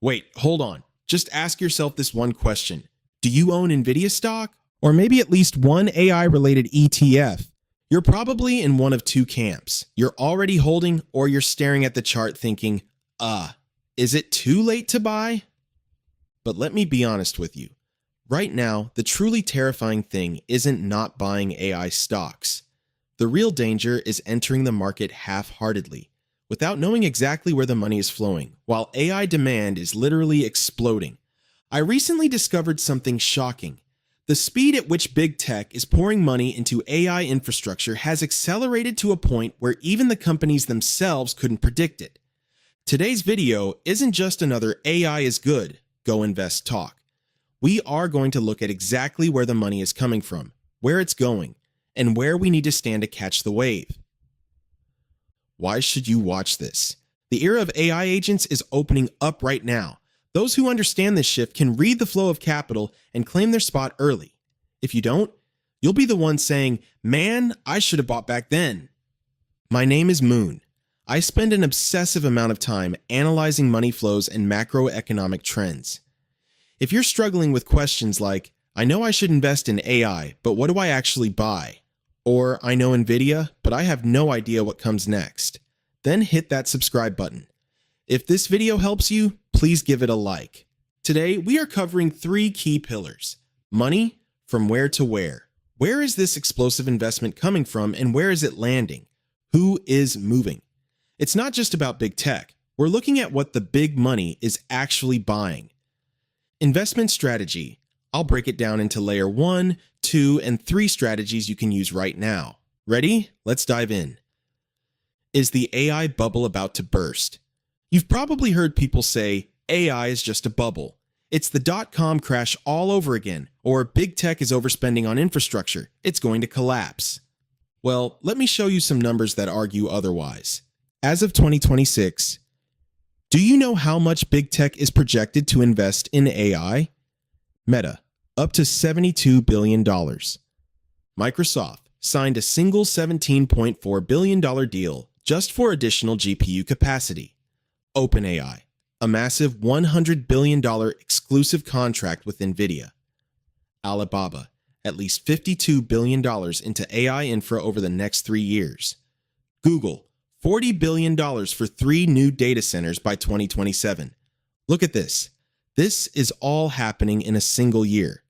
Wait, hold on. Just ask yourself this one question. Do you own Nvidia stock? Or maybe at least one AI-related ETF? You're probably in one of two camps. You're already holding, or you're staring at the chart thinking, is it too late to buy? But let me be honest with you. Right now, the truly terrifying thing isn't not buying AI stocks. The real danger is entering the market half-heartedly, without knowing exactly where the money is flowing, while AI demand is literally exploding. I recently discovered something shocking. The speed at which big tech is pouring money into AI infrastructure has accelerated to a point where even the companies themselves couldn't predict it. Today's video isn't just another AI is good, go invest talk. We are going to look at exactly where the money is coming from, where it's going, and where we need to stand to catch the wave. Why should you watch this? The era of AI agents is opening up right now. Those who understand this shift can read the flow of capital and claim their spot early. If you don't, you'll be the one saying, "Man, I should have bought back then." My name is Moon. I spend an obsessive amount of time analyzing money flows and macroeconomic trends. If you're struggling with questions like, "I know I should invest in AI, but what do I actually buy?" Or, "I know Nvidia, but I have no idea what comes next," then hit that subscribe button. If this video helps you, please give it a like. Today, we are covering three key pillars. Money, from where to where. Where is this explosive investment coming from and where is it landing? Who is moving? It's not just about big tech. We're looking at what the big money is actually buying. Investment strategy. I'll break it down into layer 1, 2, and 3 strategies you can use right now. Ready? Let's dive in. Is the AI bubble about to burst? You've probably heard people say, AI is just a bubble. It's the dot-com crash all over again, or big tech is overspending on infrastructure. It's going to collapse. Well, let me show you some numbers that argue otherwise. As of 2026, do you know how much big tech is projected to invest in AI? Meta, up to $72 billion. Microsoft signed a single $17.4 billion deal just for additional GPU capacity. OpenAI, a massive $100 billion exclusive contract with Nvidia. Alibaba, at least $52 billion into AI infra over the next 3 years. Google, $40 billion for 3 new data centers by 2027. Look at this. This is all happening in a single year.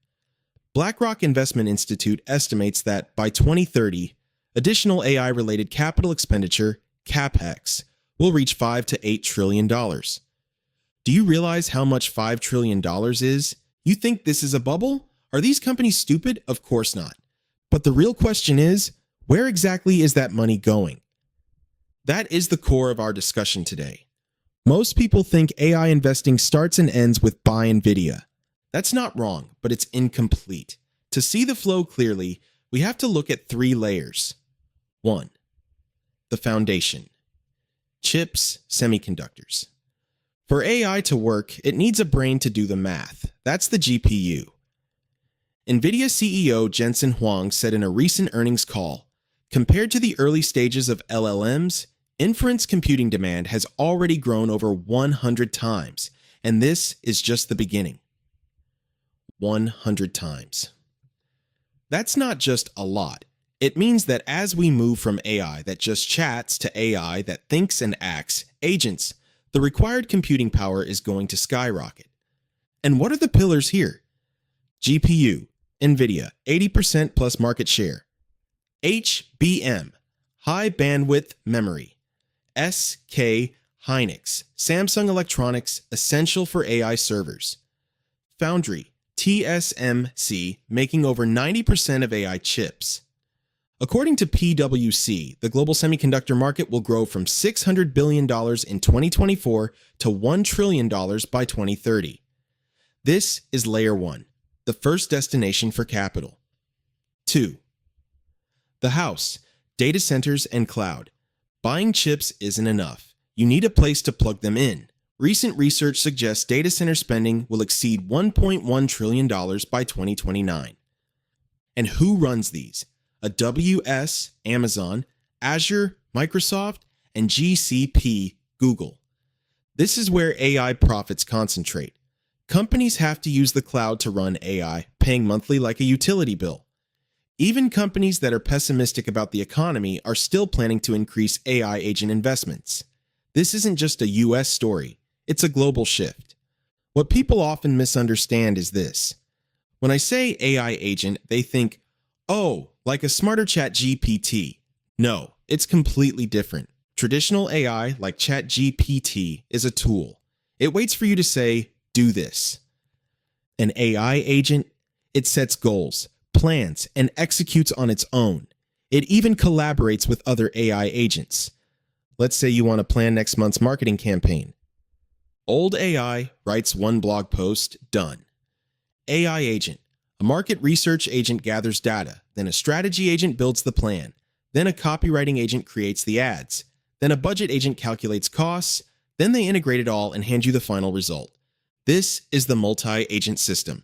BlackRock Investment Institute estimates that by 2030, additional AI-related capital expenditure, CAPEX, will reach $5 to $8 trillion. Do you realize how much $5 trillion is? You think this is a bubble? Are these companies stupid? Of course not. But the real question is, where exactly is that money going? That is the core of our discussion today. Most people think AI investing starts and ends with buy Nvidia. That's not wrong, but it's incomplete. To see the flow clearly, we have to look at 3 layers. 1. The foundation. Chips, semiconductors. For AI to work, it needs a brain to do the math. That's the GPU. Nvidia CEO Jensen Huang said in a recent earnings call, compared to the early stages of LLMs, inference computing demand has already grown over 100 times, and this is just the beginning. 100 times. That's not just a lot. It means that as we move from AI that just chats to AI that thinks and acts, agents, the required computing power is going to skyrocket. And what are the pillars here? GPU, Nvidia, 80% plus market share. HBM, high bandwidth memory. SKhynix, Samsung Electronics, essential for AI servers. Foundry, TSMC, making over 90% of AI chips. According to PwC, the global semiconductor market will grow from $600 billion in 2024 to $1 trillion by 2030. This is layer 1, the first destination for capital. 2. The house, data centers and cloud. Buying chips isn't enough. You need a place to plug them in. Recent research suggests data center spending will exceed $1.1 trillion by 2029. And who runs these? AWS, Amazon, Azure, Microsoft, and GCP, Google. This is where AI profits concentrate. Companies have to use the cloud to run AI, paying monthly like a utility bill. Even companies that are pessimistic about the economy are still planning to increase AI agent investments. This isn't just a US story, it's a global shift. What people often misunderstand is this. When I say AI agent, they think, oh, like a smarter ChatGPT. No, it's completely different. Traditional AI, like ChatGPT, is a tool. It waits for you to say, do this. An AI agent, it sets goals, plans, and executes on its own. It even collaborates with other AI agents. Let's say you want to plan next month's marketing campaign. Old AI writes one blog post, done. AI agent. A market research agent gathers data, then a strategy agent builds the plan, then a copywriting agent creates the ads, then a budget agent calculates costs, then they integrate it all and hand you the final result. This is the multi-agent system.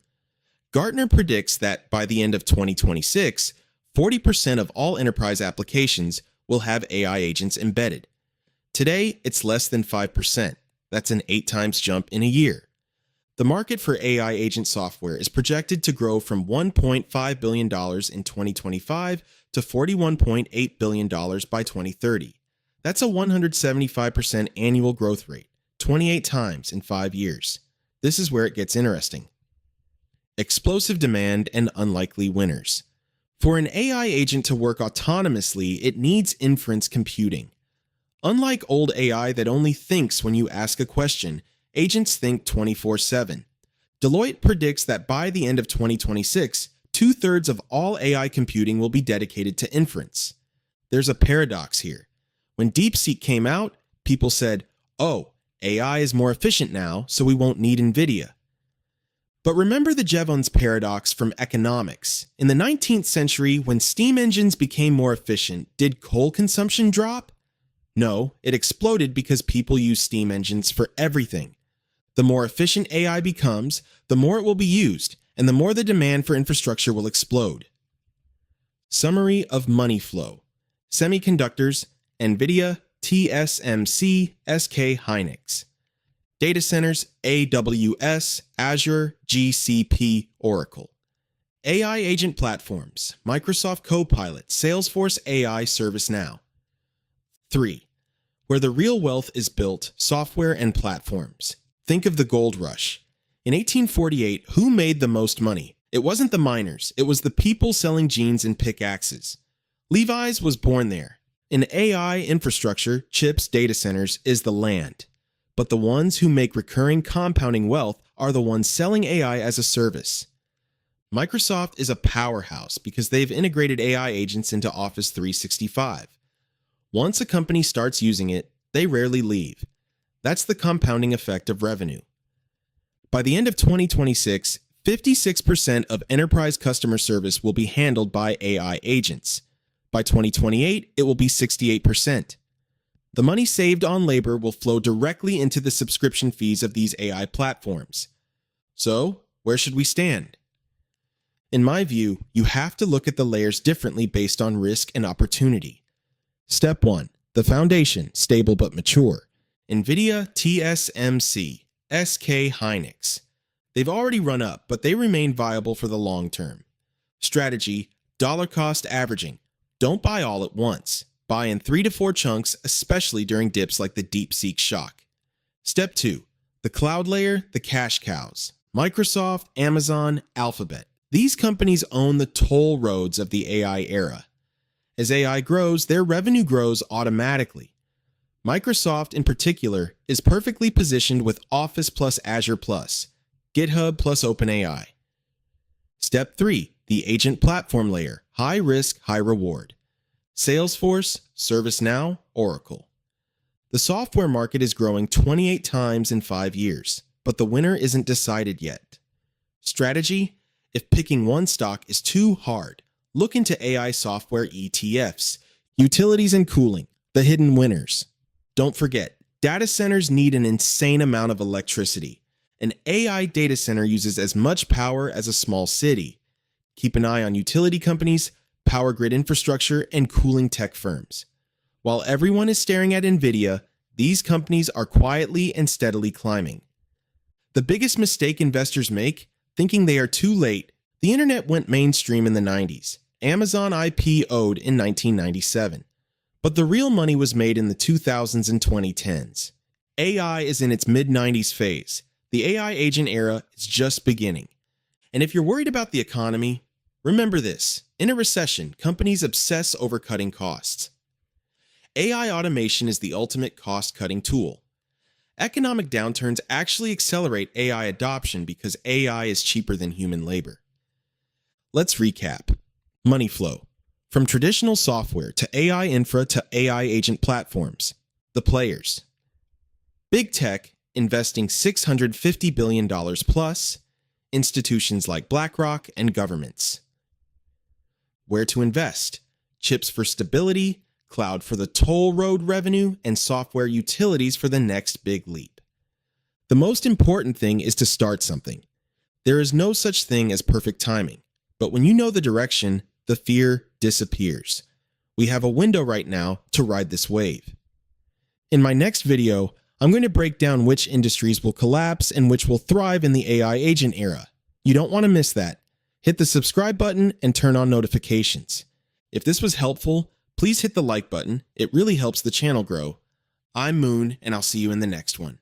Gartner predicts that by the end of 2026, 40% of all enterprise applications will have AI agents embedded. Today, it's less than 5%. That's an 8 times jump in a year. The market for AI agent software is projected to grow from $1.5 billion in 2025 to $41.8 billion by 2030. That's a 175% annual growth rate, 28 times in 5 years. This is where it gets interesting. Explosive demand and unlikely winners. For an AI agent to work autonomously, it needs inference computing. Unlike old AI that only thinks when you ask a question, agents think 24/7. Deloitte predicts that by the end of 2026, 2/3 of all AI computing will be dedicated to inference. There's a paradox here. When DeepSeek came out, people said, oh, AI is more efficient now, so we won't need Nvidia. But remember the Jevons Paradox from economics. In the 19th century, when steam engines became more efficient, did coal consumption drop? No, it exploded because people use steam engines for everything. The more efficient AI becomes, the more it will be used, and the more the demand for infrastructure will explode. Summary of money flow. Semiconductors, Nvidia, TSMC, SKhynix. Data centers, AWS, Azure, GCP, Oracle. AI agent platforms, Microsoft Copilot, Salesforce AI, ServiceNow. 3. Where the real wealth is built, software and platforms. Think of the gold rush. In 1848, who made the most money? It wasn't the miners, it was the people selling jeans and pickaxes. Levi's was born there. In AI infrastructure, chips, data centers is the land. But the ones who make recurring compounding wealth are the ones selling AI as a service. Microsoft is a powerhouse because they've integrated AI agents into Office 365. Once a company starts using it, they rarely leave. That's the compounding effect of revenue. By the end of 2026, 56% of enterprise customer service will be handled by AI agents. By 2028, it will be 68%. The money saved on labor will flow directly into the subscription fees of these AI platforms. So, where should we stand? In my view, you have to look at the layers differently based on risk and opportunity. Step 1. The foundation, stable but mature. Nvidia, TSMC, SKhynix. They've already run up, but they remain viable for the long term. Strategy, dollar cost averaging. Don't buy all at once. Buy in 3 to 4 chunks, especially during dips like the DeepSeek shock. Step 2. The cloud layer, the cash cows. Microsoft, Amazon, Alphabet. These companies own the toll roads of the AI era. As AI grows, their revenue grows automatically. Microsoft, in particular, is perfectly positioned with Office plus Azure plus, GitHub plus OpenAI. Step 3. The agent platform layer, high risk, high reward. Salesforce, ServiceNow, Oracle. The software market is growing 28 times in 5 years, but the winner isn't decided yet. Strategy? If picking one stock is too hard, look into AI software ETFs, utilities and cooling, the hidden winners. Don't forget, data centers need an insane amount of electricity. An AI data center uses as much power as a small city. Keep an eye on utility companies, power grid infrastructure, and cooling tech firms. While everyone is staring at Nvidia, These companies are quietly and steadily climbing. The biggest mistake investors make, thinking they are too late. The internet went mainstream in the 90s. Amazon IPO'd in 1997. But the real money was made in the 2000s and 2010s. AI is in its mid-90s phase. The AI agent era is just beginning. And if you're worried about the economy, remember this. In a recession, companies obsess over cutting costs. AI automation is the ultimate cost-cutting tool. Economic downturns actually accelerate AI adoption because AI is cheaper than human labor. Let's recap. Money flow. From traditional software to AI infra to AI agent platforms. The players. Big tech investing $650 billion plus, institutions like BlackRock and governments. Where to invest? Chips for stability, cloud for the toll road revenue, and software utilities for the next big leap. The most important thing is to start something. There is no such thing as perfect timing, but when you know the direction, the fear disappears. We have a window right now to ride this wave. In my next video, I'm going to break down which industries will collapse and which will thrive in the AI agent era. You don't want to miss that. Hit the subscribe button and turn on notifications. If this was helpful, please hit the like button. It really helps the channel grow. I'm Moon, and I'll see you in the next one.